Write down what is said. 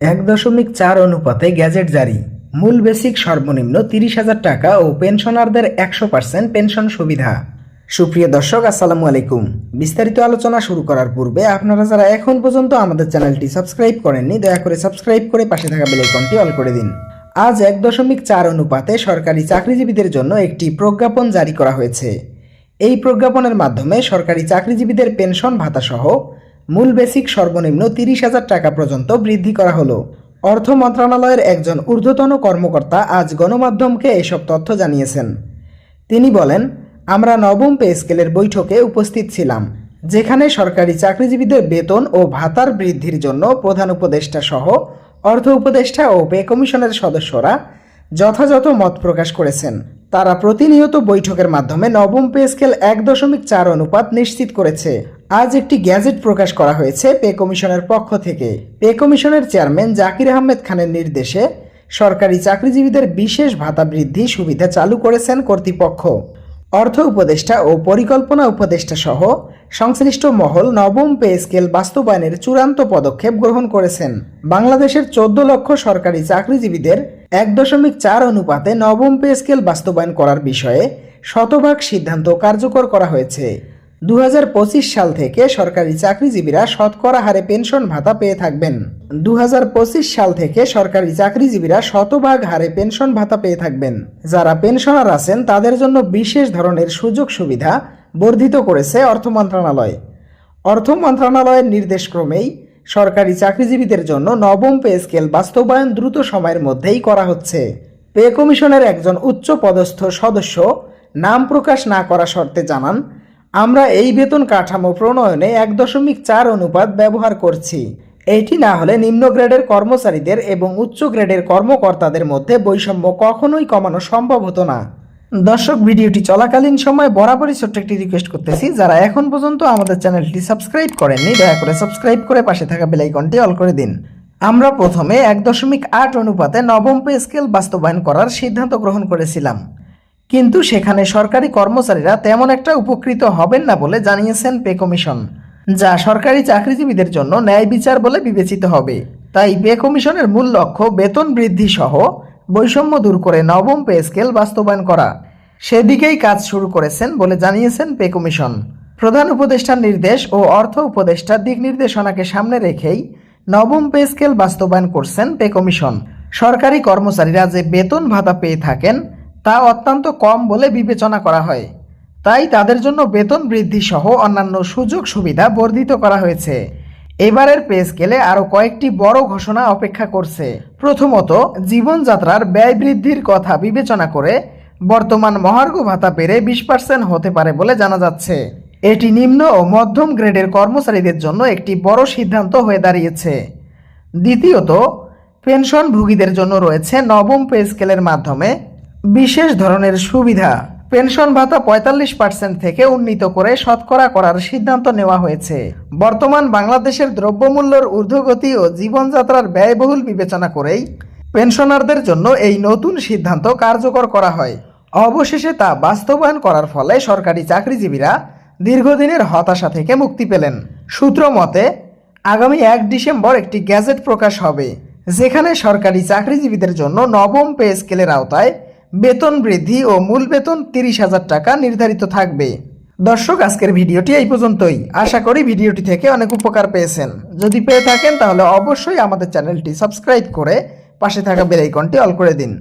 1.4 অনুপাতে গ্যাজেট জারি। মূল বেসিক সর্বনিম্ন 30,000 টাকা ও পেনশনারদের 100% পেনশন সুবিধা। সুপ্রিয় দর্শক, আসসালামু আলাইকুম। বিস্তারিত আলোচনা শুরু করার পূর্বে আপনারা যারা এখন পর্যন্ত আমাদের চ্যানেলটি সাবস্ক্রাইব করেননি, দয়া করে সাবস্ক্রাইব করে পাশে থাকা বেল আইকনটি অল করে দিন। আজ 1.4 অনুপাতে সরকারি চাকরিজীবীদের জন্য একটি প্রজ্ঞাপন জারি করা হয়েছে। এই প্রজ্ঞাপনের মাধ্যমে সরকারি চাকরিজীবীদের পেনশন ভাতা সহ মূল বেসিক সর্বনিম্ন 30,000 টাকা পর্যন্ত বৃদ্ধি করা হলো। অর্থ মন্ত্রণালয়ের একজন ঊর্ধ্বতন কর্মকর্তা আজ গণমাধ্যমকে এসব তথ্য জানিয়েছেন। তিনি বলেন, আমরা নবম পে স্কেলের বৈঠকে উপস্থিত ছিলাম, যেখানে সরকারি চাকরিজীবীদের বেতন ও ভাতার বৃদ্ধির জন্য প্রধান উপদেষ্টা সহ অর্থ উপদেষ্টা ও পে কমিশনের সদস্যরা যথাযথ মত প্রকাশ করেছেন। তারা প্রতিনিয়ত বৈঠকের মাধ্যমে নবম পে স্কেল 1.4 অনুপাত নিশ্চিত করেছে। আজ একটি গ্যাজেট প্রকাশ করা হয়েছে পে কমিশনের পক্ষ থেকে। পে কমিশনের চেয়ারম্যান জাকির আহমেদ খানের নির্দেশে সরকারি চাকরিজীবীদের বিশেষ ভাতা বৃদ্ধি সুবিধা চালু করেছেন কর্তৃপক্ষ। অর্থ উপদেষ্টা ও পরিকল্পনা উপদেষ্টা সহ সংশ্লিষ্ট মহল নবম পে স্কেল বাস্তবায়নের চূড়ান্ত পদক্ষেপ গ্রহণ করেছেন। বাংলাদেশের 14 লক্ষ সরকারি চাকরিজীবীদের 1.4 অনুপাতে নবম পে স্কেল বাস্তবায়ন করার বিষয়ে শতভাগ সিদ্ধান্ত কার্যকর করা হয়েছে। 2025 সাল থেকে সরকারি চাকরিজীবীরা শতকরা হারে পেনশন ভাতা পেয়ে থাকবেন। 2025 সাল থেকে সরকারি চাকরিজীবীরা শতভাগ হারে পেনশন ভাতা পেয়ে থাকবেন। যারা পেনশনার আছেন তাদের জন্য বিশেষ ধরনের সুযোগ সুবিধা বর্ধিত করেছে অর্থ মন্ত্রণালয়। অর্থ মন্ত্রণালয়ের নির্দেশক্রমেই সরকারি চাকরিজীবীদের জন্য নবম পে স্কেল বাস্তবায়ন দ্রুত সময়ের মধ্যেই করা হচ্ছে। পে কমিশনের একজন উচ্চ পদস্থ সদস্য নাম প্রকাশ না করা শর্তে জানান, আমরা এই বেতন কাঠামো প্রণয়নে 1.4 অনুপাত ব্যবহার করছি। এটি না হলে নিম্ন গ্রেডের কর্মচারীদের এবং উচ্চ গ্রেডের কর্মকর্তাদের মধ্যে বৈষম্য কখনোই কমানো সম্ভব হতো না। দর্শক, ভিডিওটি চলাকালীন সময় বরাবরই ছোট্ট একটি রিকোয়েস্ট করতেছি, যারা এখন পর্যন্ত আমাদের চ্যানেলটি সাবস্ক্রাইব করেননি, দয়া করে সাবস্ক্রাইব করে পাশে থাকা বেল আইকনটি অল করে দিন। আমরা প্রথমে 1.8 অনুপাতে নবম পে স্কেল বাস্তবায়ন করার সিদ্ধান্ত গ্রহণ করেছিলাম, কিন্তু সেখানে সরকারি কর্মচারীরা তেমন একটা উপকৃত হবেন না বলে জানিয়েছেন পে কমিশন, যা সরকারি চাকরিজীবীদের জন্য ন্যায় বিচার বলে বিবেচিত হবে। তাই পে কমিশনের মূল লক্ষ্য বেতন বৃদ্ধি সহ বৈষম্য দূর করে নবম পে স্কেল বাস্তবায়ন করা। সেদিকেই কাজ শুরু করেছেন বলে জানিয়েছেন পে কমিশন। প্রধান উপদেষ্টার নির্দেশ ও অর্থ উপদেষ্টার দিক নির্দেশনাকে সামনে রেখেই নবম পে স্কেল বাস্তবায়ন করছেন পে কমিশন। সরকারি কর্মচারীরা যে বেতন ভাতা পেয়ে থাকেন তা অত্যন্ত কম বলে বিবেচনা করা হয়, তাই তাদের জন্য বেতন বৃদ্ধি সহ অন্যান্য সুযোগ সুবিধা বর্ধিত করা হয়েছে। এবারের পে স্কেলে আরও কয়েকটি বড় ঘোষণা অপেক্ষা করছে। প্রথমত, জীবনযাত্রার ব্যয় বৃদ্ধির কথা বিবেচনা করে বর্তমান মহার্ঘ ভাতা বেড়ে 20% হতে পারে বলে জানা যাচ্ছে। এটি নিম্ন ও মধ্যম গ্রেডের কর্মচারীদের জন্য একটি বড় সিদ্ধান্ত হয়ে দাঁড়িয়েছে। দ্বিতীয়ত, পেনশনভোগীদের জন্য রয়েছে নবম পে স্কেলের মাধ্যমে বিশেষ ধরনের সুবিধা। পেনশন ভাতা 45% থেকে উন্নীত করে শতকরা করার সিদ্ধান্ত নেওয়া হয়েছে। বর্তমান বাংলাদেশের দ্রব্যমূল্যের ঊর্ধ্বগতি ও জীবনযাত্রার ব্যয়বহুল বিবেচনা করেই পেনশনারদের জন্য এই নতুন সিদ্ধান্ত কার্যকর করা হয়। অবশেষে তা বাস্তবায়ন করার ফলে সরকারি চাকরিজীবীরা দীর্ঘদিনের হতাশা থেকে মুক্তি পেলেন। সূত্র মতে, আগামী 1 ডিসেম্বর একটি গ্যাজেট প্রকাশ হবে, যেখানে সরকারি চাকরিজীবীদের জন্য নবম পে স্কেলের আওতায় বেতন বৃদ্ধি ও মূল বেতন 30,000 টাকা নির্ধারিত থাকবে। দর্শক, আজকের ভিডিওটি এই পর্যন্তই। আশা করি ভিডিওটি থেকে অনেক উপকার পেয়েছেন। যদি পেয়ে থাকেন তাহলে অবশ্যই আমাদের চ্যানেলটি সাবস্ক্রাইব করে পাশে থাকা বেল আইকনটি অল করে দিন।